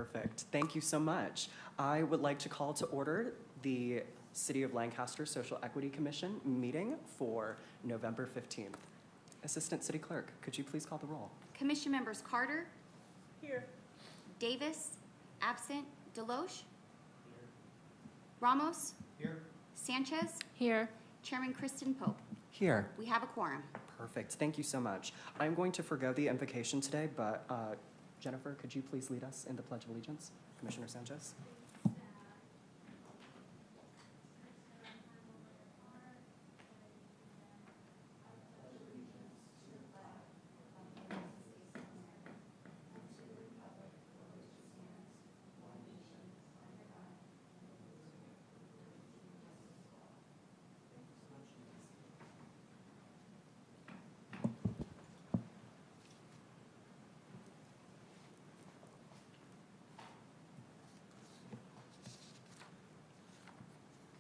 Perfect. Thank you so much. I would like to call to order the City of Lancaster Social Equity Commission meeting for November 15th. Assistant City Clerk, could you please call the roll? Commission members Carter, Here. Davis, absent, Deloche, Ramos, Here. Sanchez, Here. Chairman Kristen Pope. Here. We have a quorum. Perfect. Thank you so much. I'm going to forgo the invocation today, but Jennifer, could you please lead us in the Pledge of Allegiance? Commissioner Sanchez.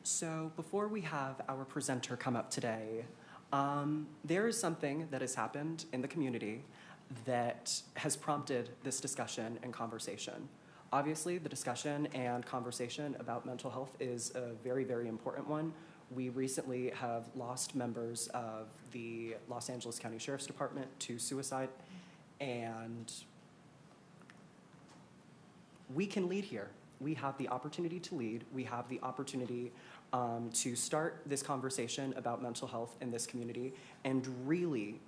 So before we have our presenter come up today, there is something that has happened in the community that has prompted this discussion and conversation. Obviously, the discussion and conversation about mental health is a very, very important one. We recently have lost members of the Los Angeles County Sheriff's Department to suicide, and we can lead here. We have the opportunity to lead. We have the opportunity to start this conversation about mental health in this community and really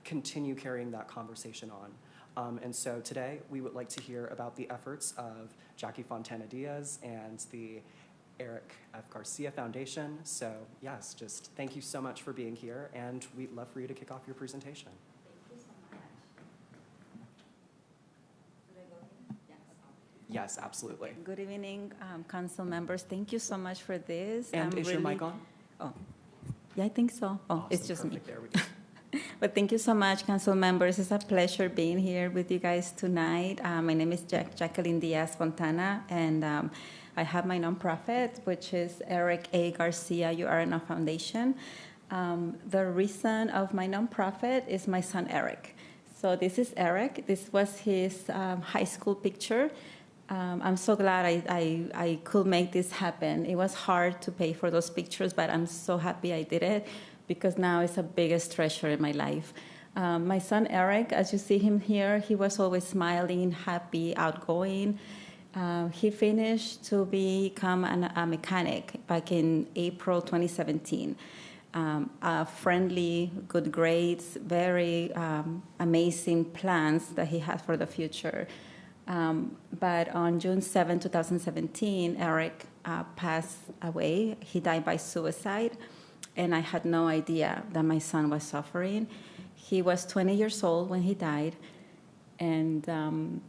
continue carrying that conversation on. And so today, we would like to hear about the efforts of Jackie Fontana Diaz and the Eric F. Garcia Foundation. So yes, just thank you so much for being here, and we'd love for you to kick off your presentation. Yes, absolutely. Good evening, council members. Thank you so much for this. And is your mic on? Oh, yeah, I think so. Oh, Awesome, it's just perfect. me. There we go. But thank you so much, council members. It's a pleasure being here with you guys tonight. My name is Jacqueline Diaz Fontana, and I have my nonprofit, which is Eric A. Garcia URNO Foundation. The reason of my nonprofit is my son, Eric. So this is Eric. This was his high school picture. I'm so glad I could make this happen. It was hard to pay for those pictures, but I'm so happy I did it because now it's the biggest treasure in my life. My son Eric, as you see him here, he was always smiling, happy, outgoing. He finished to become a mechanic back in April 2017. Friendly, good grades, very amazing plans that he had for the future. But on June 7, 2017, Eric passed away. He died by suicide, and I had no idea that my son was suffering. He was 20 years old when he died, and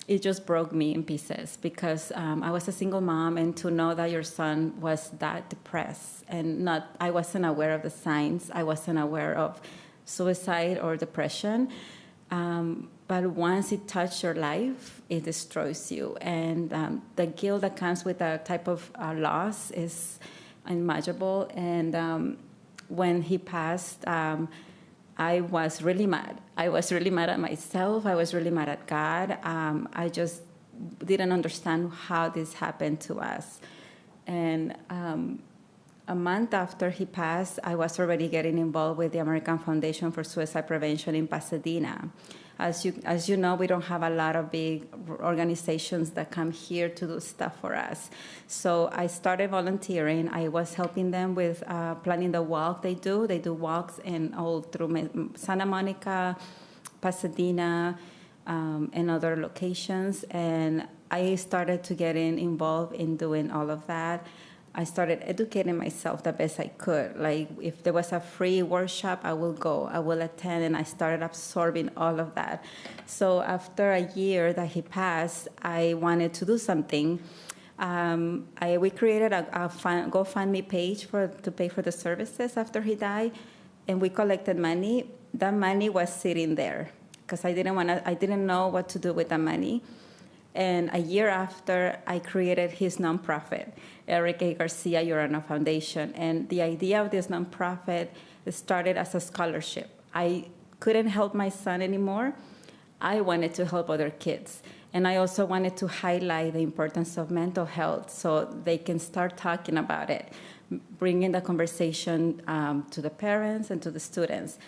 it just broke me in pieces because I was a single mom, and to know that your son was that depressed and I wasn't aware of the signs. I wasn't aware of suicide or depression. But once it touches your life, it destroys you. And the guilt that comes with that type of loss is unimaginable. And when he passed, I was really mad. I was really mad at myself. I was really mad at God. I just didn't understand how this happened to us. And a month after he passed, I was already getting involved with the American Foundation for Suicide Prevention in Pasadena. As you know, we don't have a lot of big organizations that come here to do stuff for us. So I started volunteering. I was helping them with planning the walk they do. They do walks in all through Santa Monica, Pasadena, and other locations. And I started to get involved in doing all of that. I started educating myself the best I could. Like, if there was a free workshop, I will go, I will attend, and I started absorbing all of that. So after a year that he passed, I wanted to do something. We created a GoFundMe page to pay for the services after he died, and we collected money. That money was sitting there because I didn't know what to do with the money. And a year after, I created his nonprofit, Eric A. Garcia URNO Foundation. And the idea of this nonprofit started as a scholarship. I couldn't help my son anymore. I wanted to help other kids. And I also wanted to highlight the importance of mental health so they can start talking about it, bringing the conversation to the parents and to the students.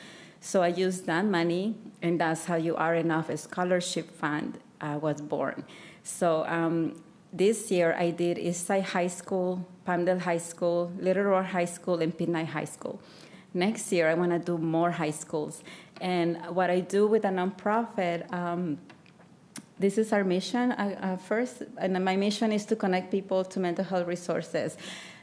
So I used that money, and that's how You Are Enough Scholarship Fund was born. So this year I did Eastside High School, Palmdale High School, Little Rock High School, and Pinay High School. Next year I want to do more high schools. And what I do with a nonprofit, this is our mission first, and my mission is to connect people to mental health resources,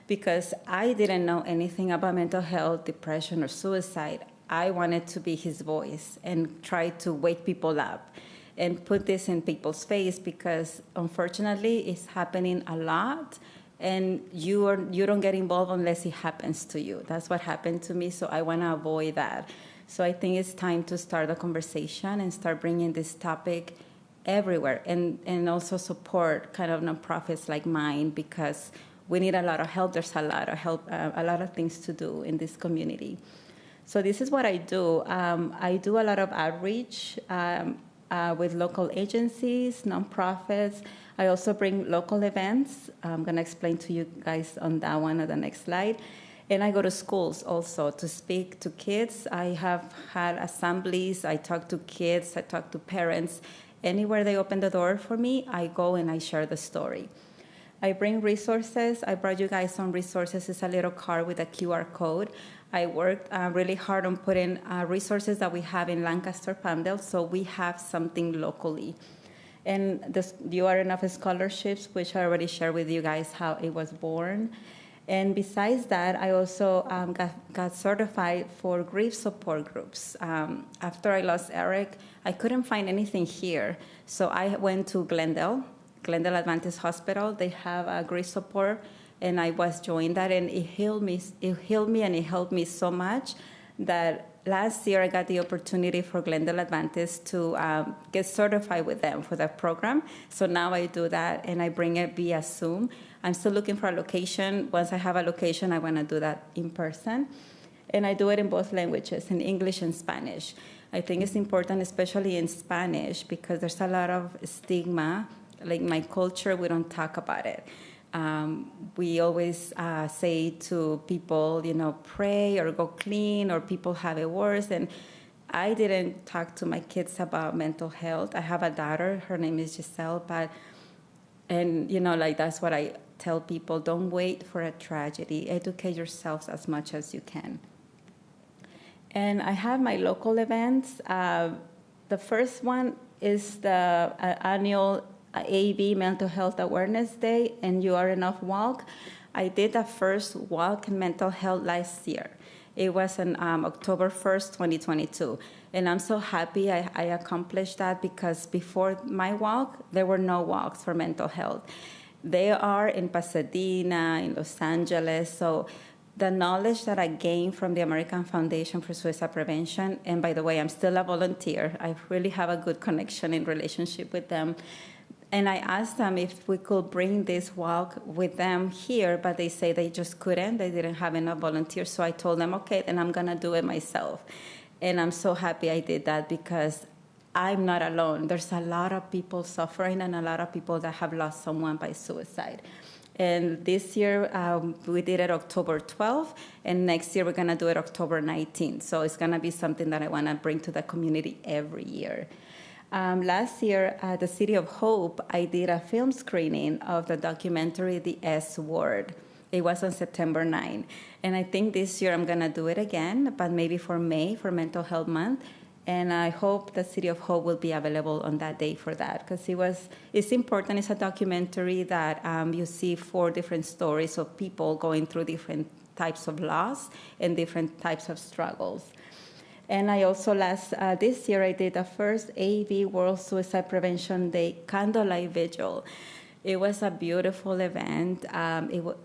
because I didn't know anything about mental health, depression, or suicide. I wanted to be his voice and try to wake people up and put this in people's face, because unfortunately it's happening a lot, and you don't get involved unless it happens to you. That's what happened to me, so I want to avoid that. So I think it's time to start a conversation and start bringing this topic everywhere, and also support kind of nonprofits like mine, because we need a lot of help. There's a lot of help, a lot of things to do in this community. So this is what I do. I do a lot of outreach with local agencies, nonprofits. I also bring local events. I'm going to explain to you guys on that one on the next slide. And I go to schools also to speak to kids. I have had assemblies. I talk to kids. I talk to parents. Anywhere they open the door for me, I go and I share the story. I bring resources. I brought you guys some resources. It's a little card with a QR code. I worked really hard on putting resources that we have in Lancaster, Palmdale, so we have something locally. And You Are Enough Scholarships, which I already shared with you guys how it was born. And besides that, I also got certified for grief support groups. After I lost Eric, I couldn't find anything here. So I went to Glendale Adventist Hospital. They have a grief support, and I was joined that, and it healed me and it helped me so much that last year I got the opportunity for Glendale Adventist to get certified with them for that program. So now I do that, and I bring it via Zoom. I'm still looking for a location. Once I have a location, I want to do that in person. And I do it in both languages, in English and Spanish. I think it's important, especially in Spanish, because there's a lot of stigma. Like my culture, we don't talk about it. We always say to people, pray or go clean, or people have it worse. And I didn't talk to my kids about mental health. I have a daughter. Her name is Giselle. That's what I tell people. Don't wait for a tragedy. Educate yourselves as much as you can. And I have my local events. The first one is the annual AV Mental Health Awareness Day and You Are Enough Walk. I did the first walk in mental health last year. It was on October 1st, 2022. And I'm so happy I accomplished that, because before my walk, there were no walks for mental health. They are in Pasadena, in Los Angeles. So the knowledge that I gained from the American Foundation for Suicide Prevention, and by the way, I'm still a volunteer. I really have a good connection in relationship with them. And I asked them if we could bring this walk with them here, but they say they just couldn't. They didn't have enough volunteers. So I told them, okay, then I'm going to do it myself. And I'm so happy I did that, because I'm not alone. There's a lot of people suffering, and a lot of people that have lost someone by suicide. And this year, we did it October 12th, and next year we're going to do it October 19th. So it's going to be something that I want to bring to the community every year. Last year at the City of Hope, I did a film screening of the documentary The S Word. It was on September 9. And I think this year I'm going to do it again, but maybe for May, for Mental Health Month. And I hope the City of Hope will be available on that day for that, because it's important. It's a documentary that you see 4 different stories of people going through different types of loss and different types of struggles. And I also this year I did the first AV World Suicide Prevention Day Candlelight Vigil. It was a beautiful event.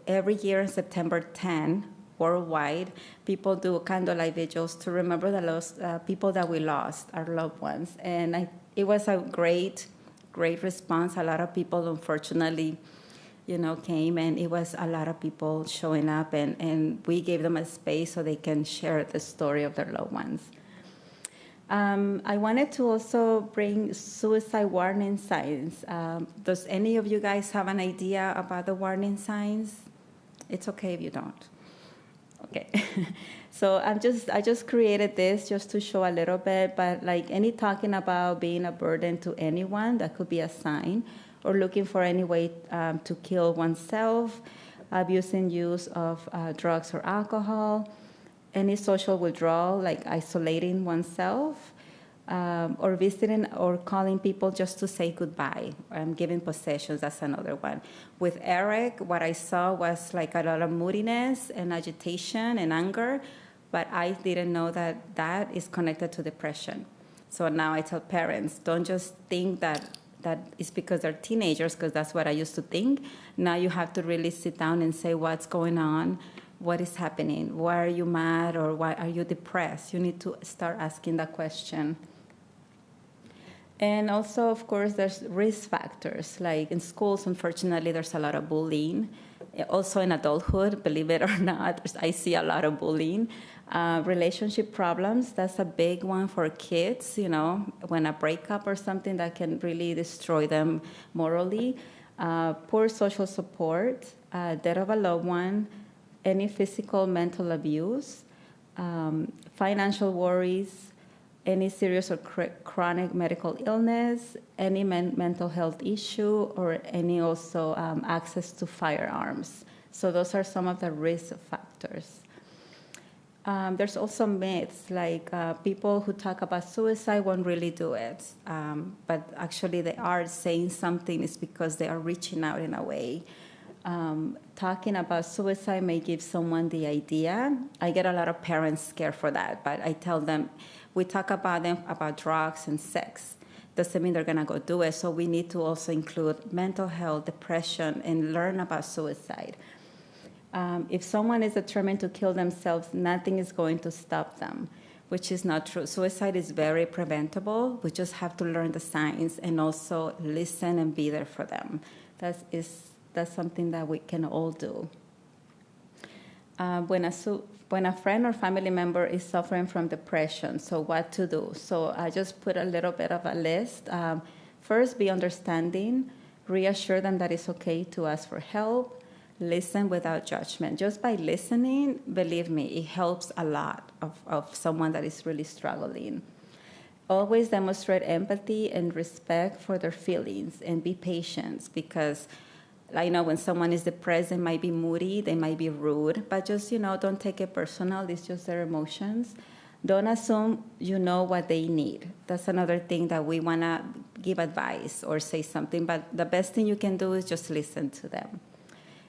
Every year on September 10, worldwide, people do candlelight vigils to remember the people that we lost, our loved ones. And it was a great response. A lot of people, unfortunately, came, and it was a lot of people showing up, and we gave them a space so they can share the story of their loved ones. I wanted to also bring suicide warning signs. Does any of you guys have an idea about the warning signs? It's okay if you don't. Okay. So I just created this just to show a little bit, but like any talking about being a burden to anyone, that could be a sign, or looking for any way to kill oneself, abusing use of drugs or alcohol, any social withdrawal, like isolating oneself, or visiting or calling people just to say goodbye, giving possessions, that's another one. With Eric, what I saw was like a lot of moodiness and agitation and anger, but I didn't know that that is connected to depression. So now I tell parents, don't just think that it's because they're teenagers, because that's what I used to think. Now you have to really sit down and say what's going on, what is happening, why are you mad, or why are you depressed? You need to start asking that question. And also, of course, there's risk factors. Like in schools, unfortunately, there's a lot of bullying. Also in adulthood, believe it or not, I see a lot of bullying. Relationship problems, that's a big one for kids, when a breakup or something that can really destroy them morally. Poor social support, death of a loved one, any physical, mental abuse, financial worries, any serious or chronic medical illness, any mental health issue, or any also access to firearms. So those are some of the risk factors. There's also myths, like people who talk about suicide won't really do it, but actually they are saying something is because they are reaching out in a way. Talking about suicide may give someone the idea. I get a lot of parents scared for that, but I tell them, we talk about them about drugs and sex. Doesn't mean they're gonna go do it, so we need to also include mental health, depression, and learn about suicide. If someone is determined to kill themselves, nothing is going to stop them, which is not true. Suicide is very preventable. We just have to learn the signs and also listen and be there for them. That's something that we can all do. When a friend or family member is suffering from depression, so what to do? So I just put a little bit of a list. First, be understanding. Reassure them that it's okay to ask for help. Listen without judgment. Just by listening, believe me, it helps a lot of someone that is really struggling. Always demonstrate empathy and respect for their feelings, and be patient, because I know when someone is depressed, they might be moody, they might be rude, but just, don't take it personal. It's just their emotions. Don't assume you know what they need. That's another thing that we want to give advice or say something, but the best thing you can do is just listen to them.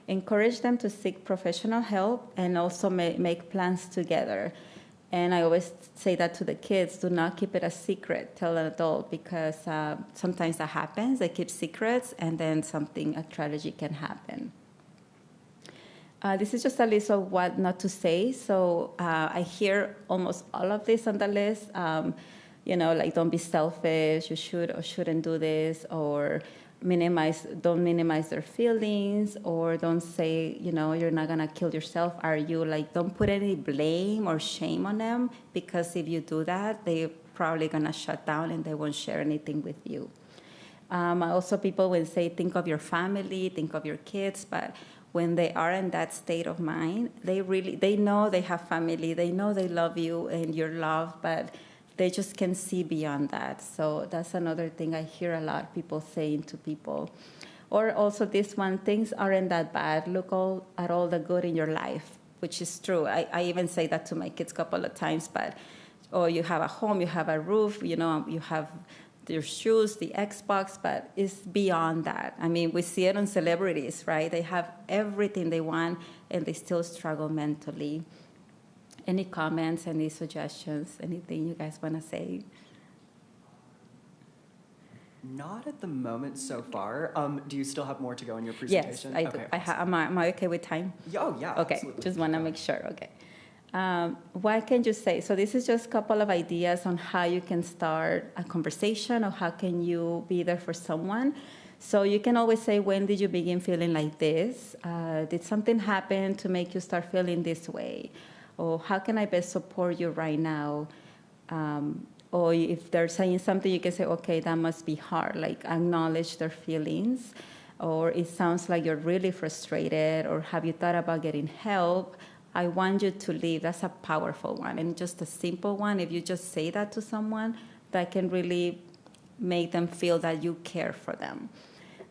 Encourage them to seek professional help, and also make plans together. And I always say that to the kids, do not keep it a secret, tell an adult, because sometimes that happens. They keep secrets, and then a tragedy can happen. This is just a list of what not to say. So I hear almost all of this on the list. Like don't be selfish, you should or shouldn't do this, or don't minimize their feelings, or don't say, you're not gonna kill yourself, are you? Like, don't put any blame or shame on them, because if you do that, they're probably gonna shut down and they won't share anything with you. Also, people will say, think of your family, think of your kids, but when they are in that state of mind, they know they have family, they know they love you and you're loved, but they just can see beyond that. So that's another thing I hear a lot people saying to people. Or also this one, things aren't that bad. Look at all the good in your life, which is true. I even say that to my kids a couple of times, but, you have a home, you have a roof, you have your shoes, the Xbox, but it's beyond that. I mean, we see it on celebrities, right? They have everything they want, and they still struggle mentally. Any comments, any suggestions, anything you guys want to say? Not at the moment so far. Do you still have more to go in your presentation? Yes, I do. Okay, Am I okay with time? yeah, Okay, absolutely. just want to make sure. Okay. What can you say? So this is just a couple of ideas on how you can start a conversation, or how can you be there for someone. So you can always say, when did you begin feeling like this? Did something happen to make you start feeling this way? Or how can I best support you right now? or if they're saying something, you can say, okay, that must be hard, like acknowledge their feelings. Or it sounds like you're really frustrated, or have you thought about getting help? I want you to leave. That's a powerful one, and just a simple one. If you just say that to someone, that can really make them feel that you care for them.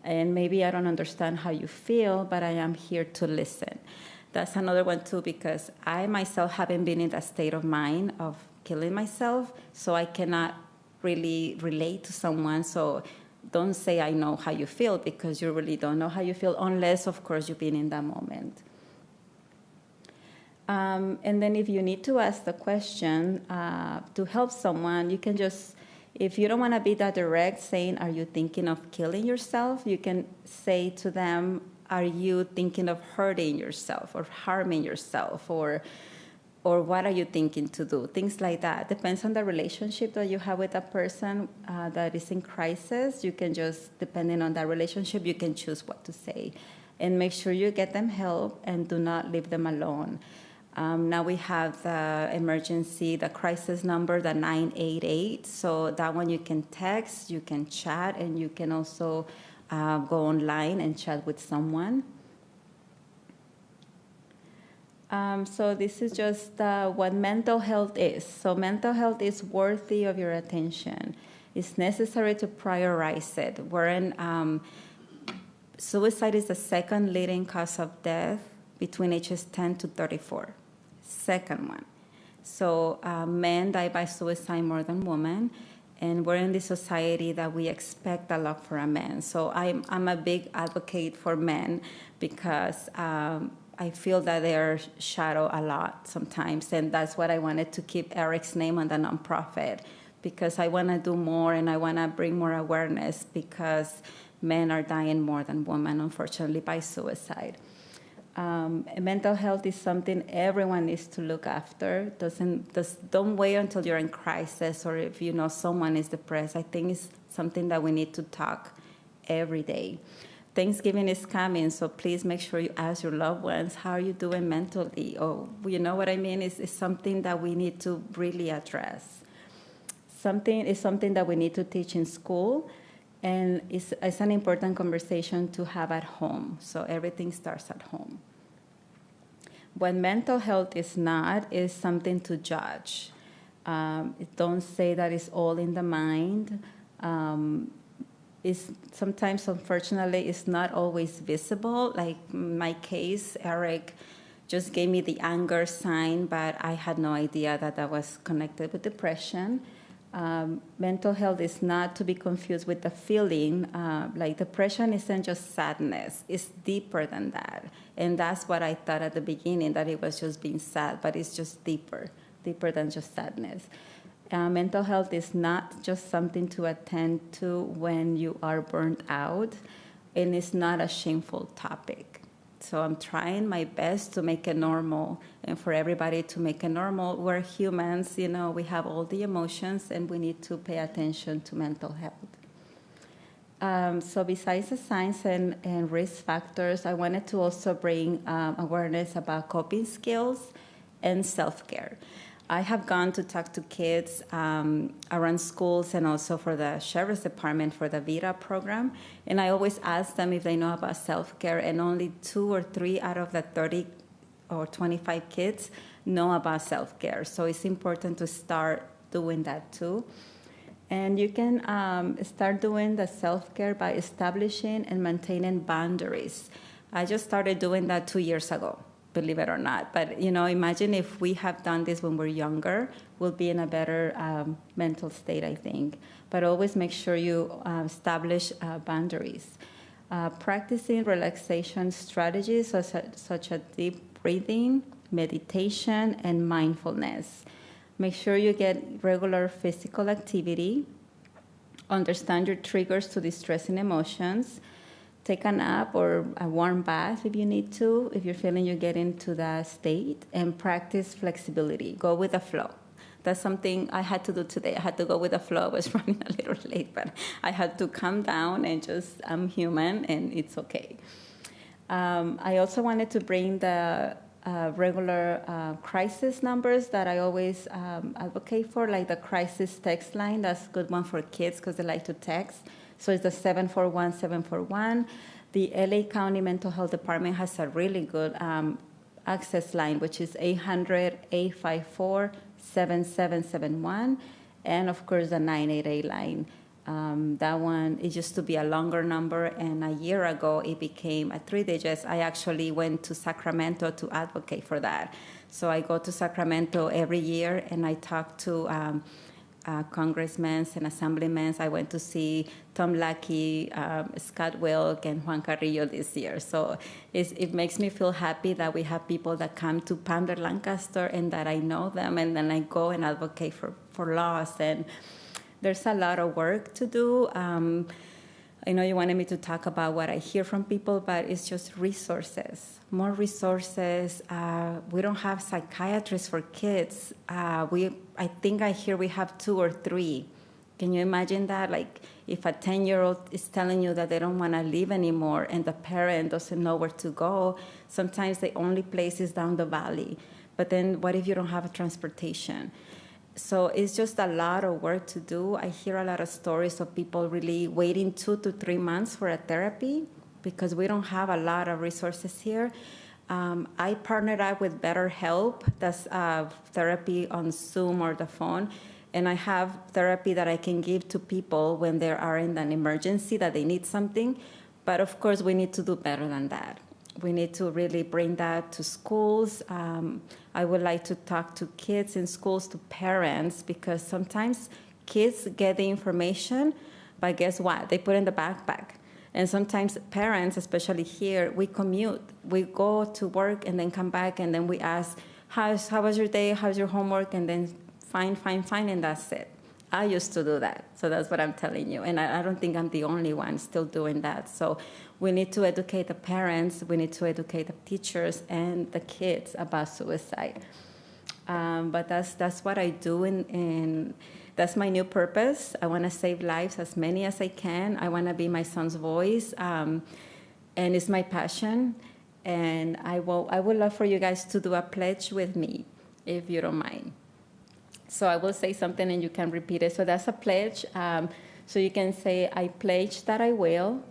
And maybe I don't understand how you feel, but I am here to listen. That's another one too, because I myself haven't been in that state of mind of killing myself, so I cannot really relate to someone. So don't say I know how you feel, because you really don't know how you feel, unless, of course, you've been in that moment. And then if you need to ask the question to help someone, you can just, if you don't want to be that direct, saying, are you thinking of killing yourself? You can say to them, are you thinking of hurting yourself or harming yourself, or what are you thinking to do? Things like that. Depends on the relationship that you have with a person that is in crisis. You can just, depending on that relationship, you can choose what to say. And make sure you get them help and do not leave them alone. Now we have the emergency, the crisis number, the 988. So that one you can text, you can chat, and you can also go online and chat with someone. So this is just what mental health is. So mental health is worthy of your attention. It's necessary to prioritize it. Suicide is the second leading cause of death between ages 10 to 34. Second one. So men die by suicide more than women, and we're in this society that we expect a lot for a man. So I'm a big advocate for men, because I feel that they're shadowed a lot sometimes, and that's what I wanted to keep Eric's name on the nonprofit, because I want to do more and I want to bring more awareness, because men are dying more than women, unfortunately, by suicide. Mental health is something everyone needs to look after. Don't wait until you're in crisis, or if you know someone is depressed. I think it's something that we need to talk every day. Thanksgiving is coming, so please make sure you ask your loved ones, how are you doing mentally? Or, you know what I mean? It's something that we need to really address. It's something that we need to teach in school, and it's an important conversation to have at home. So everything starts at home. What mental health is not is something to judge. Don't say that it's all in the mind. Is sometimes, unfortunately, it's not always visible. Like in my case, Eric just gave me the anger sign, but I had no idea that that was connected with depression. Mental health is not to be confused with the feeling. Like depression isn't just sadness. It's deeper than that. And that's what I thought at the beginning, that it was just being sad, but it's just deeper than just sadness. Mental health is not just something to attend to when you are burnt out, and it's not a shameful topic. So I'm trying my best to make it normal, and for everybody to make it normal. We're humans, we have all the emotions, and we need to pay attention to mental health. So besides the signs and risk factors, I wanted to also bring awareness about coping skills and self-care. I have gone to talk to kids around schools, and also for the Sheriff's Department for the VITA program. And I always ask them if they know about self-care, and only 2 or 3 out of the 30 or 25 kids know about self-care. So it's important to start doing that too. And you can start doing the self-care by establishing and maintaining boundaries. I just started doing that 2 years ago, believe it or not. But, imagine if we have done this when we're younger, we'll be in a better mental state, I think. But always make sure you establish boundaries. Practicing relaxation strategies such as deep breathing, meditation, and mindfulness. Make sure you get regular physical activity. Understand your triggers to distressing emotions. Take a nap or a warm bath if you need to, if you're feeling you get into that state, and practice flexibility. Go with the flow. That's something I had to do today. I had to go with the flow. I was running a little late, but I had to calm down and I'm human, and it's okay. I also wanted to bring the regular crisis numbers that I always advocate for, like the crisis text line. That's a good one for kids because they like to text. So it's the 741-741. The LA County Mental Health Department has a really good access line, which is 800-854-7771. And of course, the 988 line. That one, it used to be a longer number, and a year ago it became a 3 digits. I actually went to Sacramento to advocate for that. So I go to Sacramento every year, and I talk to congressmen and assemblymen. I went to see Tom Lackey, Scott Wilk, and Juan Carrillo this year. So it makes me feel happy that we have people that come to Pander, Lancaster, and that I know them, and then I go and advocate for laws. And there's a lot of work to do. I know you wanted me to talk about what I hear from people, but it's just resources, more resources. We don't have psychiatrists for kids. I think I hear we have 2 or 3. Can you imagine that? Like if a 10-year-old is telling you that they don't want to live anymore and the parent doesn't know where to go, sometimes the only place is down the valley. But then what if you don't have a transportation? So it's just a lot of work to do. I hear a lot of stories of people really waiting 2 to 3 months for a therapy because we don't have a lot of resources here. I partnered up with BetterHelp. That's therapy on Zoom or the phone. And I have therapy that I can give to people when they are in an emergency that they need something. But of course, we need to do better than that. We need to really bring that to schools. I would like to talk to kids in schools, to parents, because sometimes kids get the information, but guess what? They put it in the backpack. And sometimes parents, especially here, we commute. We go to work and then come back, and then we ask, how was your day? How's your homework? And then fine, and that's it. I used to do that, so that's what I'm telling you. And I don't think I'm the only one still doing that. So we need to educate the parents, we need to educate the teachers and the kids about suicide. But that's what I do, and that's my new purpose. I want to save lives, as many as I can. I want to be my son's voice, and it's my passion. And I would love for you guys to do a pledge with me, if you don't mind. So I will say something and you can repeat it. So that's a pledge. So you can say, I pledge that I will.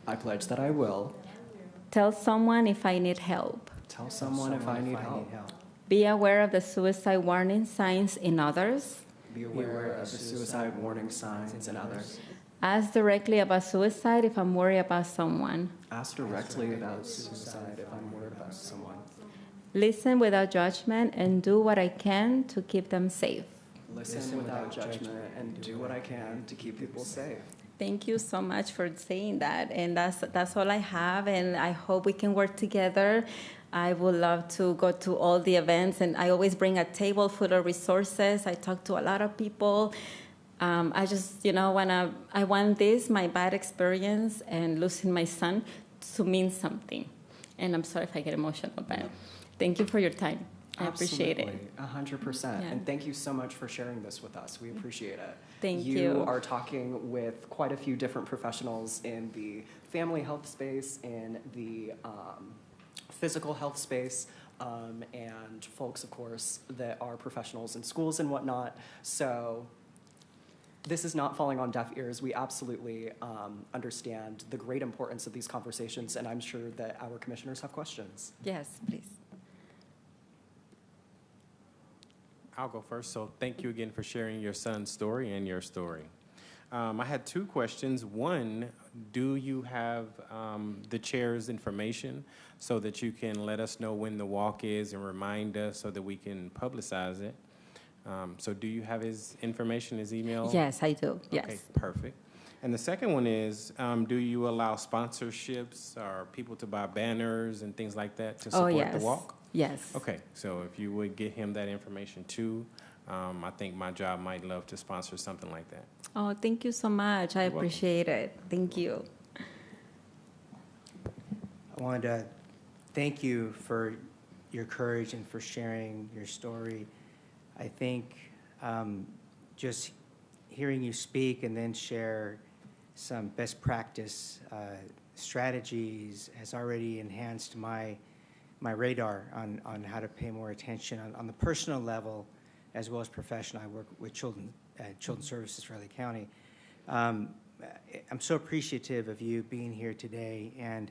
I pledge that I will Tell someone if I need help. tell someone if I need help. Be aware of the suicide warning signs in others. Be aware of the suicide warning signs in others. Ask directly about suicide if I'm worried about someone. Ask directly about suicide if I'm worried about someone. Listen without judgment and do what I can to keep them safe. Listen without judgment and do what I can to keep people safe. Thank you so much for saying that. And that's all I have. And I hope we can work together. I would love to go to all the events. And I always bring a table full of resources. I talk to a lot of people. I just, I want this, my bad experience and losing my son, to mean something. And I'm sorry if I get emotional, but thank you for your time. I appreciate it. 100%. Yeah. And thank you so much for sharing this with us. We appreciate it. Thank you. You are talking with quite a few different professionals in the family health space, in the physical health space, and folks, of course, that are professionals in schools and whatnot. So this is not falling on deaf ears. We absolutely understand the great importance of these conversations, and I'm sure that our commissioners have questions. Yes, please. I'll go first. So thank you again for sharing your son's story and your story. I had 2 questions. One, do you have the chair's information so that you can let us know when the walk is and remind us so that we can publicize it? So do you have his information, his email? Yes, I do. Yes. Okay, perfect. And the second one is, do you allow sponsorships or people to buy banners and things like that to support the walk? Yes. Okay, so if you would get him that information too, I think my job might love to sponsor something like that. Oh, thank you so much. I You're welcome. appreciate it. Thank you. I wanted to thank you for your courage and for sharing your story. I think just hearing you speak and then share some best practice strategies has already enhanced my my radar on how to pay more attention on the personal level as well as professional. I work with children's services for LA County. I'm so appreciative of you being here today, and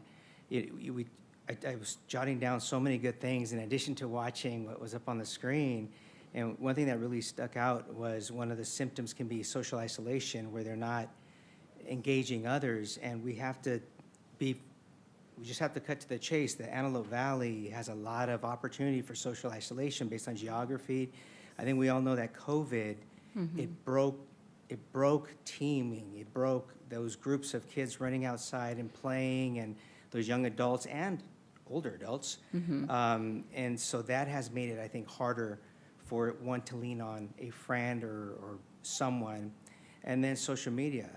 I was jotting down so many good things in addition to watching what was up on the screen. And one thing that really stuck out was one of the symptoms can be social isolation, where they're not engaging others, and we just have to cut to the chase. The Antelope Valley has a lot of opportunity for social isolation based on geography. I think we all know that COVID, it broke teaming. It broke those groups of kids running outside and playing, and those young adults and older adults. And so that has made it, I think, harder for one to lean on a friend or someone. And then social media.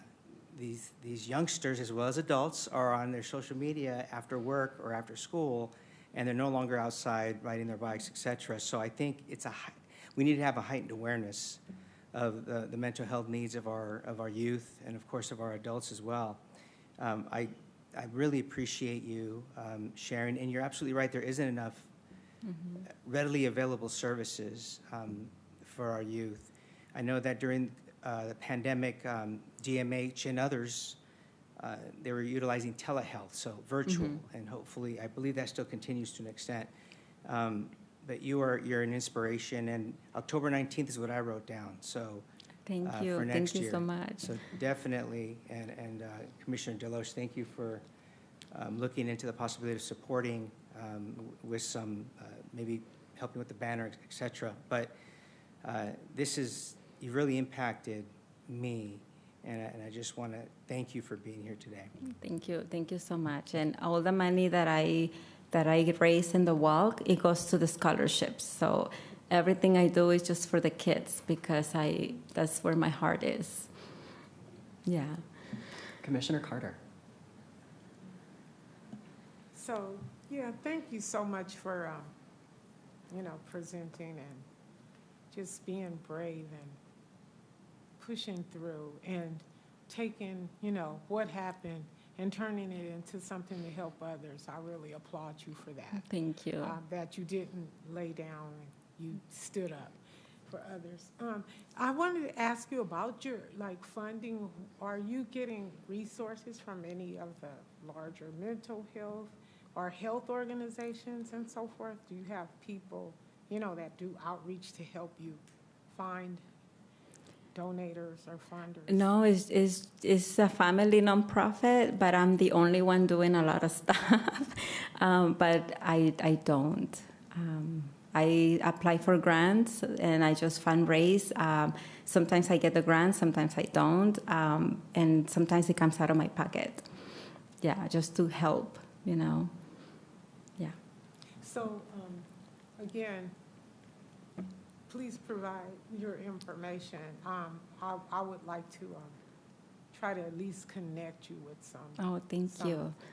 These youngsters, as well as adults, are on their social media after work or after school, and they're no longer outside riding their bikes, et cetera. So I think we need to have a heightened awareness of the mental health needs of our youth and, of course, of our adults as well. I really appreciate you sharing, and you're absolutely right. There isn't enough readily available services for our youth. I know that during the pandemic, DMH and others, they were utilizing telehealth, so virtual, and hopefully, I believe that still continues to an extent. But you're an inspiration, and October 19th is what I wrote down. So Thank you. for next Thank you year. so much. So definitely, and Commissioner Deloche, thank you for looking into the possibility of supporting with some, maybe helping with the banner, et cetera. But you've really impacted me, and I just want to thank you for being here today. Thank you so much. And all the money that I raise in the walk, it goes to the scholarships. So everything I do is just for the kids, because that's where my heart is. Yeah. Commissioner Carter. So, yeah, thank you so much for, presenting and just being brave and pushing through and taking, what happened and turning it into something to help others. I really applaud you for that. Thank you. That you didn't lay down and you stood up for others. I wanted to ask you about your funding. Are you getting resources from any of the larger mental health or health organizations and so forth? Do you have people, that do outreach to help you find donators or funders? No, it's a family nonprofit, but I'm the only one doing a lot of stuff. But I don't. I apply for grants and I just fundraise. Sometimes I get the grant, sometimes I don't, and sometimes it comes out of my pocket. Yeah, just to help, Yeah. So, again, please provide your information. I would like to try to at least connect you with some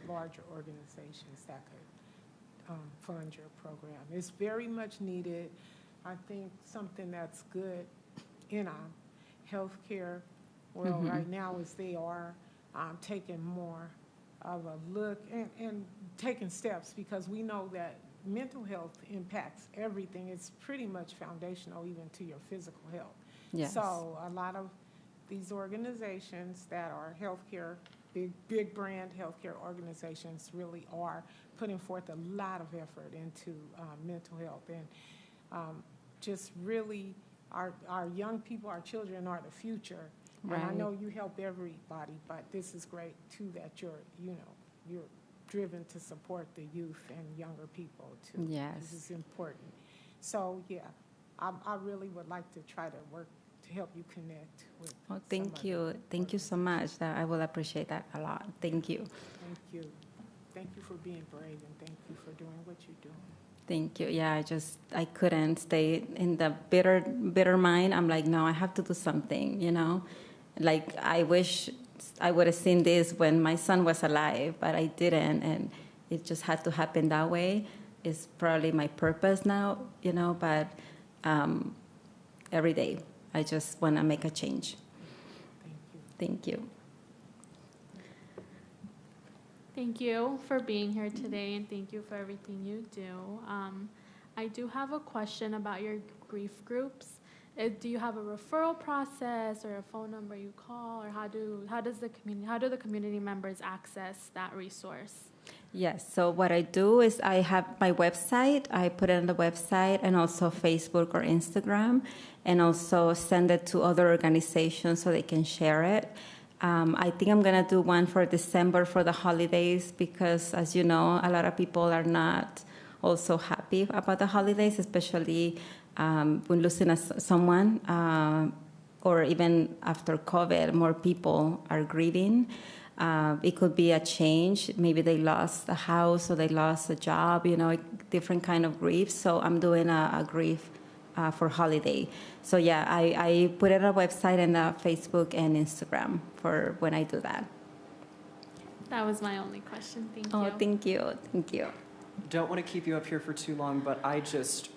larger organizations that could fund your program. It's very much needed. I think something that's good in healthcare world right now is they are taking more of a look and taking steps, because we know that mental health impacts everything. It's pretty much foundational even to your physical health. Yes. So a lot of these organizations that are healthcare, big brand healthcare organizations, really are putting forth a lot of effort into mental health. And just really our young people, our children are the future. Right. And I know you help everybody, but this is great too that you're driven to support the youth and younger people too. Yes. This is important. So yeah, I really would like to try to work to help you connect with. Oh, thank you. Thank you so much. I will appreciate that a lot. Thank you. Thank you. Thank you for being brave, and thank you for doing what you're doing. Thank you. Yeah, I couldn't stay in the bitter mind. I'm like, no, I have to do something, Like, I wish I would have seen this when my son was alive, but I didn't, and it just had to happen that way. It's probably my purpose now, but every day I just want to make a change. Thank you. Thank you. Thank you for being here today, and thank you for everything you do. I do have a question about your grief groups. Do you have a referral process or a phone number you call, or how do the community members access that resource? Yes, so what I do is I have my website, I put it on the website, and also Facebook or Instagram, and also send it to other organizations so they can share it. I think I'm going to do one for December for the holidays because, as you know, a lot of people are not also happy about the holidays, especially when losing someone, or even after COVID, more people are grieving. It could be a change. Maybe they lost a house or they lost a job, different kind of grief. So I'm doing a grief for holiday. So yeah, I put it on a website and Facebook and Instagram for when I do that. That was my only question. Thank you. Oh, thank you. Thank you. Don't want to keep you up here for too long, but I just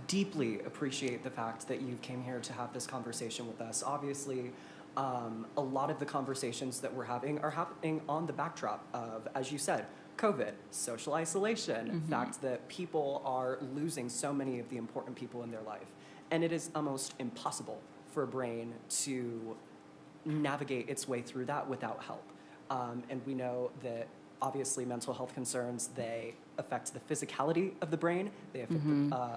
deeply appreciate the fact that you came here to have this conversation with us. Obviously, a lot of the conversations that we're having are happening on the backdrop of, as you said, COVID, social isolation, fact that people are losing so many of the important people in their life. And it is almost impossible for a brain to navigate its way through that without help. And we know that obviously mental health concerns, they affect the physicality of the brain, they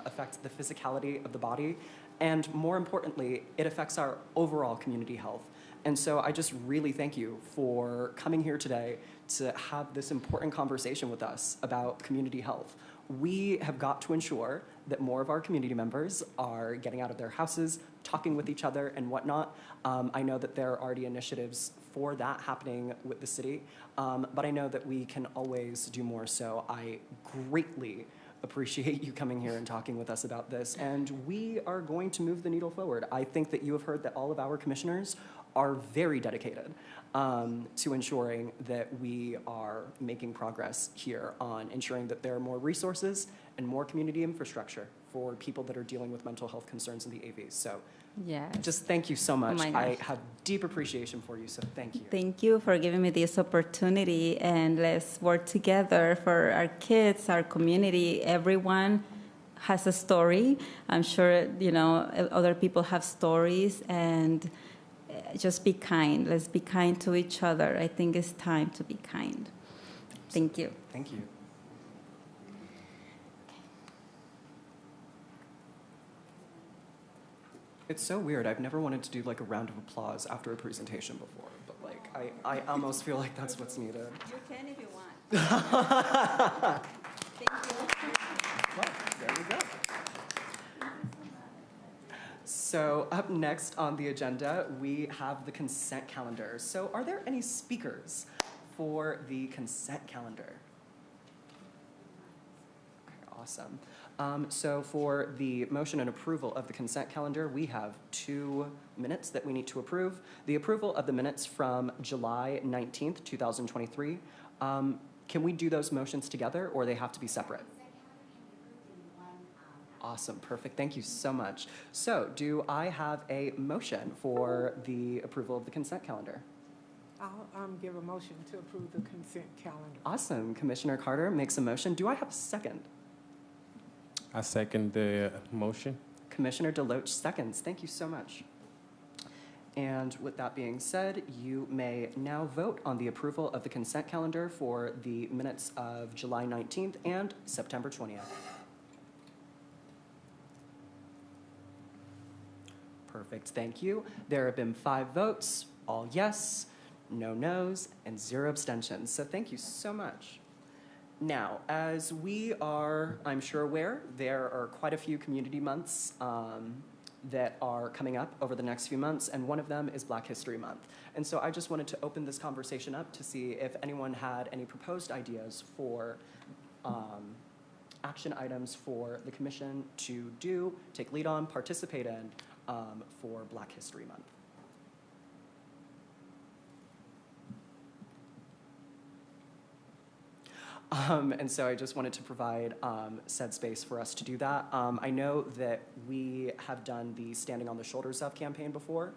affect the physicality of the body, and more importantly, it affects our overall community health. And so I just really thank you for coming here today to have this important conversation with us about community health. We have got to ensure that more of our community members are getting out of their houses, talking with each other and whatnot. I know that there are already initiatives for that happening with the city, but I know that we can always do more. So I greatly appreciate you coming here and talking with us about this, and we are going to move the needle forward. I think that you have heard that all of our commissioners are very dedicated to ensuring that we are making progress here on ensuring that there are more resources and more community infrastructure for people that are dealing with mental health concerns in the AVs. So Yes. just thank you so much. my I gosh. have deep appreciation for you, so thank you. Thank you for giving me this opportunity, and let's work together for our kids, our community. Everyone has a story. I'm sure, other people have stories, and just be kind. Let's be kind to each other. I think it's time to be kind. Thank you. Thank you. It's so weird. I've never wanted to do like a round of applause after a presentation before, but like I almost feel like that's what's needed. You can if you want. Thank you. Well, there we go. So up next on the agenda, we have the consent calendar. So are there any speakers for the consent calendar? Okay, awesome. So for the motion and approval of the consent calendar, we have 2 minutes that we need to approve. The approval of the minutes from July 19th, 2023. Can we do those motions together, or they have to be separate? Awesome, perfect. Thank you so much. So do I have a motion for the approval of the consent calendar? I'll give a motion to approve the consent calendar. Awesome. Commissioner Carter makes a motion. Do I have a second? I second the motion. Commissioner Deloach seconds. Thank you so much. And with that being said, you may now vote on the approval of the consent calendar for the minutes of July 19th and September 20th. Perfect, thank you. There have been 5 votes, all yes, no no's, and 0 abstentions. So thank you so much. Now, as we are, I'm sure, aware, there are quite a few community months that are coming up over the next few months, and one of them is Black History Month. And so I just wanted to open this conversation up to see if anyone had any proposed ideas for action items for the commission to do, take lead on, participate in for Black History Month. And so I just wanted to provide said space for us to do that. I know that we have done the Standing on the Shoulders Of campaign before,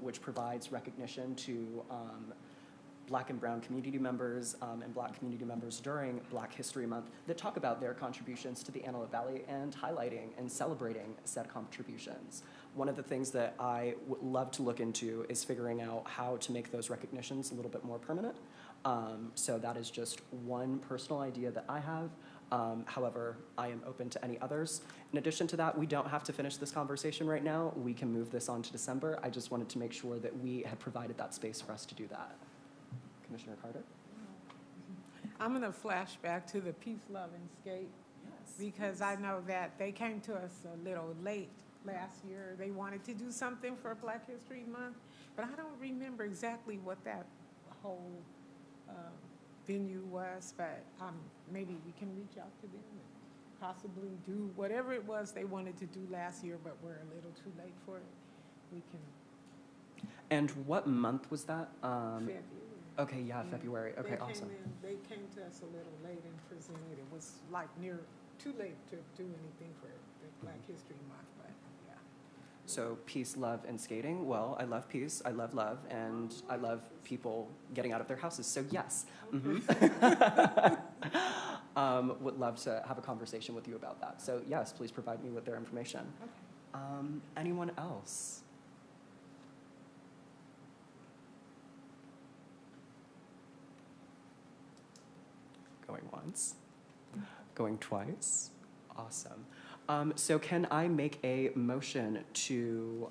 which provides recognition to Black and Brown community members and Black community members during Black History Month that talk about their contributions to the Antelope Valley and highlighting and celebrating said contributions. One of the things that I would love to look into is figuring out how to make those recognitions a little bit more permanent. So that is just one personal idea that I have. However, I am open to any others. In addition to that, we don't have to finish this conversation right now. We can move this on to December. I just wanted to make sure that we had provided that space for us to do that. Commissioner Carter? I'm going to flash back to the Peace, Love, and Skate because I know that they came to us a little late last year. They wanted to do something for Black History Month, but I don't remember exactly what that whole venue was, but maybe we can reach out to them and possibly do whatever it was they wanted to do last year, but we're a little too late for it. We can. And what month was that? February. Okay, yeah, February. Okay, awesome. They came to us a little late and presented. It was like too late to do anything for the Black History Month, but yeah. So peace, love, and skating. Well, I love peace, I love love, and I love people getting out of their houses. So yes. Would love to have a conversation with you about that. So yes, please provide me with their information. Okay. Anyone else? Going once, going twice. Awesome. So can I make a motion to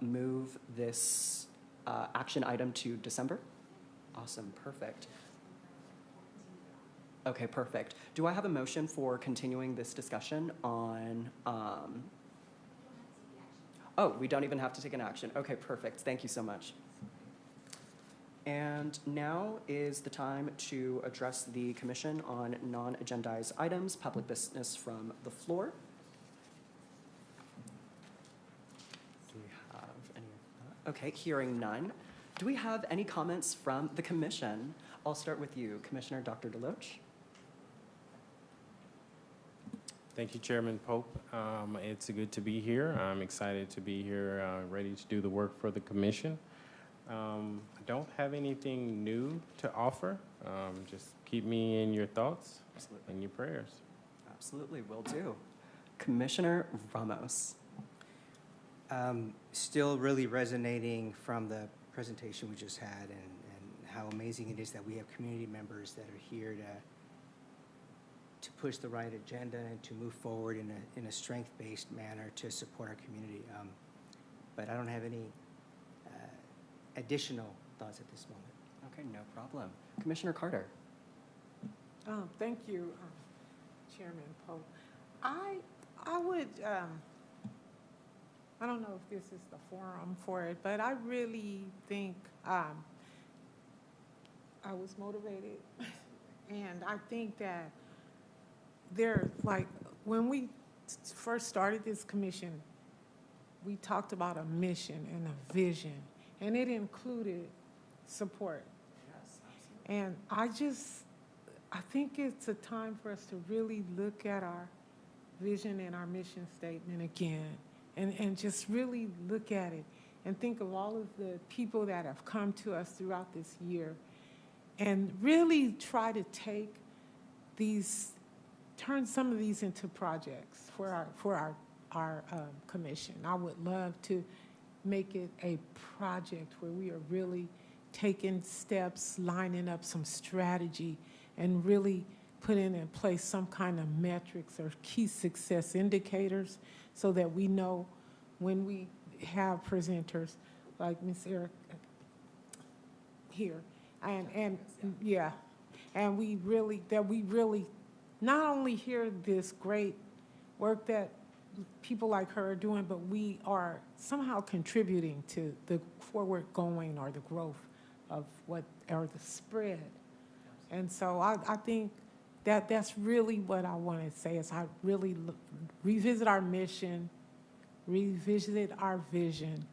move this action item to December? Awesome, perfect. Okay, perfect. Do I have a motion for continuing this discussion on, oh, we don't even have to take an action. Okay, perfect. Thank you so much. And now is the time to address the commission on non-agendized items, public business from the floor. Do we have any of that? Okay, hearing none. Do we have any comments from the commission? I'll start with you, Commissioner Dr. Deloach. Thank you, Chairman Pope. It's good to be here. I'm excited to be here, ready to do the work for the commission. I don't have anything new to offer. Just keep me in your thoughts and your prayers. Absolutely, will do. Commissioner Ramos. Still really resonating from the presentation we just had and how amazing it is that we have community members that are here to push the right agenda and to move forward in a strength-based manner to support our community. But I don't have any additional thoughts at this moment. Okay, no problem. Commissioner Carter. Thank you, Chairman Pope. I would, I don't know if this is the forum for it, but I really think I was motivated. And I think that when we first started this commission, we talked about a mission and a vision, and it included support. Yes, absolutely. And I think it's a time for us to really look at our vision and our mission statement again, and just really look at it and think of all of the people that have come to us throughout this year, and really try to turn some of these into projects for our commission. I would love to make it a project where we are really taking steps, lining up some strategy, and really putting in place some kind of metrics or key success indicators so that we know when we have presenters like Ms. Eric here, and we really not only hear this great work that people like her are doing, but we are somehow contributing to the forward going or the growth of or the spread. And so I think that's really what I want to say is I really revisit our mission, revisit our vision,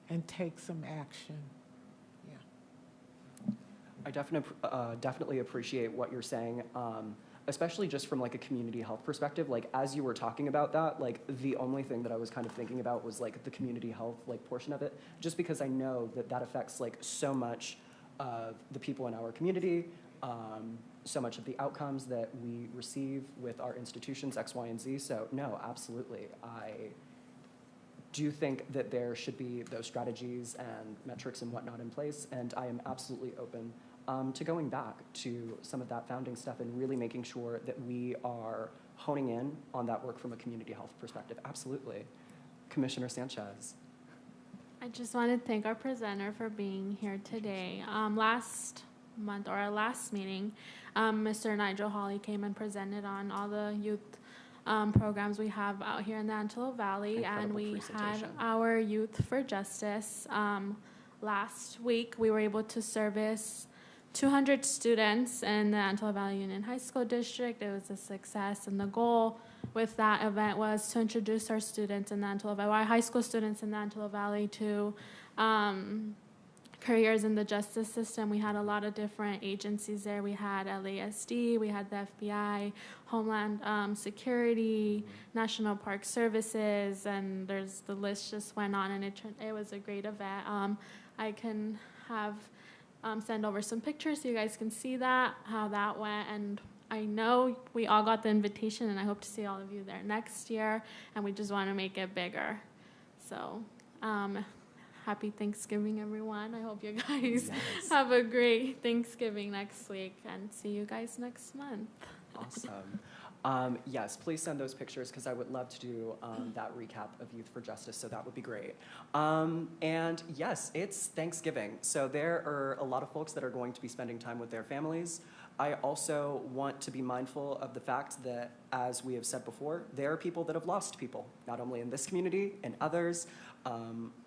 and take some action. Yeah. I definitely appreciate what you're saying, especially just from like a community health perspective. Like as you were talking about that, like the only thing that I was kind of thinking about was like the community health like portion of it, just because I know that affects like so much of the people in our community, so much of the outcomes that we receive with our institutions, X, Y, and Z. So no, absolutely. I do think that there should be those strategies and metrics and whatnot in place, and I am absolutely open to going back to some of that founding stuff and really making sure that we are honing in on that work from a community health perspective. Absolutely. Commissioner Sanchez. I just want to thank our presenter for being here today. Last month, or our last meeting, Mr. Nigel Hawley came and presented on all the youth programs we have out here in the Antelope Valley. Incredible and we had presentation. our Youth for Justice. Last week, we were able to service 200 students in the Antelope Valley Union High School District. It was a success, and the goal with that event was to introduce our students in the Antelope Valley, our high school students in the Antelope Valley, to careers in the justice system. We had a lot of different agencies there. We had LASD, we had the FBI, Homeland Security, National Park Services, and the list just went on, and it was a great event. I can send over some pictures so you guys can see how that went, and I know we all got the invitation, and I hope to see all of you there next year, and we just want to make it bigger. So, happy Thanksgiving, everyone. I hope you guys have a great Thanksgiving next week, and see you guys next month. Awesome. Yes, please send those pictures, because I would love to do that recap of Youth for Justice, so that would be great. And yes, it's Thanksgiving, so there are a lot of folks that are going to be spending time with their families. I also want to be mindful of the fact that, as we have said before, there are people that have lost people, not only in this community and others.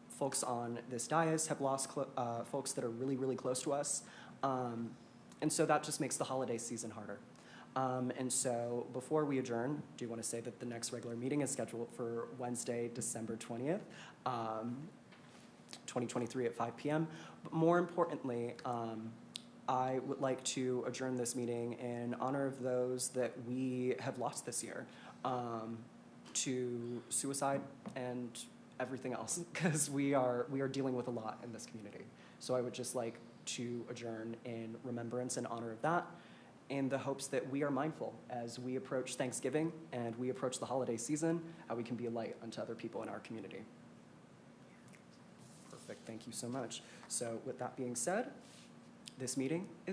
Folks on this dais have lost folks that are really, really close to us. And so that just makes the holiday season harder. And so before we adjourn, do you want to say that the next regular meeting is scheduled for Wednesday, December 20th, 2023 at 5 p.m. But more importantly, I would like to adjourn this meeting in honor of those that we have lost this year to suicide and everything else, because we are dealing with a lot in this community. So I would just like to adjourn in remembrance and honor of that, in the hopes that we are mindful as we approach Thanksgiving and we approach the holiday season, how we can be a light unto other people in our community. Perfect, thank you so much. So with that being said, this meeting is